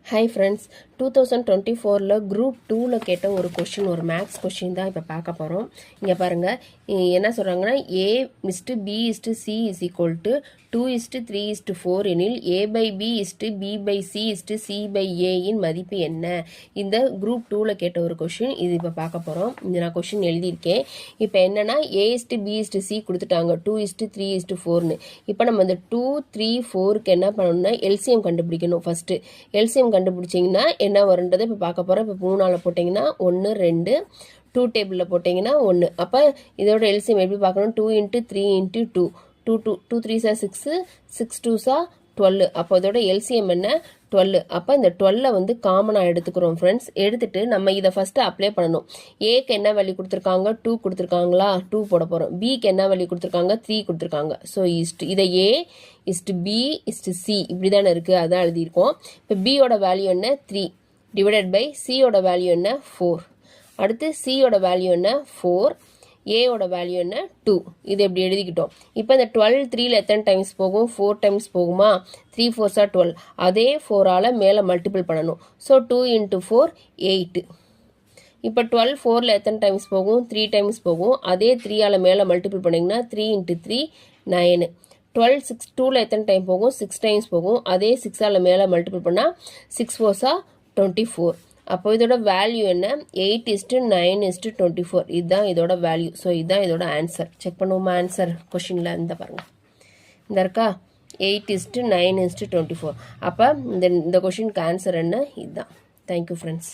Hi friends, 2024 group 2 கேட்ட ஒரு question, ஒரு மேக்ஸ் கொஷின் தான் இப்போ பார்க்க போகிறோம். இங்கே பாருங்கள், என்ன சொல்கிறாங்கன்னா A:B:C இஸ் ஈக்குவல் டு 2:3:4 எனில் A/B:B/C/C/A இன் மதிப்பு என்ன? இந்த குரூப் 2 கேட்ட ஒரு கொஷின், இது இப்போ பார்க்க போகிறோம். இது நான் கொஷின் எழுதியிருக்கேன். இப்போ என்னென்னா A:B:C கொடுத்துட்டாங்க 2:3:4ன்னு. இப்போ நம்ம இந்த 2, 3, 4க்கு என்ன பண்ணணும்னா எல்சிஎம் கண்டுபிடிக்கணும். ஃபஸ்ட்டு எல்சிஎம் கண்டுபிடிச்சிங்கன்னா என்ன வருன்றதை இப்போ பார்க்க போகிறோம். இப்போ 3 போட்டிங்கன்னா 1, 2, 2 டேபிளில் போட்டிங்கன்னா 1. அப்போ இதோட எல்சிஎம் எப்படி பார்க்கணும்? 2 × 3 × 2, 2 3s 6, 6 2s 12. அப்போ இதோட எல்சிஎம் என்ன? 12. அப்போ இந்த 12 வந்து காமனாக எடுத்துக்கிறோம் ஃப்ரெண்ட்ஸ். எடுத்துகிட்டு நம்ம இதை ஃபஸ்ட்டு அப்ளை பண்ணணும். ஏக்கு என்ன வேல்யூ கொடுத்துருக்காங்க? 2 கொடுத்துருக்காங்களா? 2 போட போகிறோம். பிக்கு என்ன வேல்யூ கொடுத்துருக்காங்க? 3 கொடுத்துருக்காங்க. ஸோ இதை A B C இப்படி தானே இருக்குது, அதான் எழுதியிருக்கோம். இப்போ பியோட வேல்யூ என்ன? 3 டிவைடட் பை சியோட வேல்யூ என்ன? 4. அடுத்து சியோட வேல்யூ என்ன? 4. ஏயோட வேல்யூ என்ன? 2. இது எப்படி எழுதிக்கிட்டோம். இப்போ இந்த 12 3ல் எத்தனை டைம்ஸ் போகும்? 4 டைம்ஸ் போகுமா? 3 4s 12. அதே 4ஆல் மேலே மல்டிபிள் பண்ணணும். ஸோ 2 × 4 8. இப்போ 12 4ல் எத்தனை டைம்ஸ் போகும்? 3 டைம்ஸ் போகும். அதே 3ஆல் மேலே மல்டிபிள் பண்ணிங்கன்னா 3 × 3 9. 12 6 2ல் எத்தனை டைம் போகும்? 6 டைம்ஸ் போகும். அதே 6ஆல் மேலே மல்டிபிள் பண்ணால் 6 4s 24. அப்போ இதோட வேல்யூ என்ன? 8:9:24. இதுதான் இதோட வேல்யூ. ஸோ இதுதான் இதோட ஆன்சர். செக் பண்ணுவோமா ஆன்சர் கொஷினில்? இந்த பாருங்கள், இந்த இருக்கா 8:9:24. அப்போ இந்த கொஷினுக்கு ஆன்சர் என்ன? இதுதான். Thank you friends.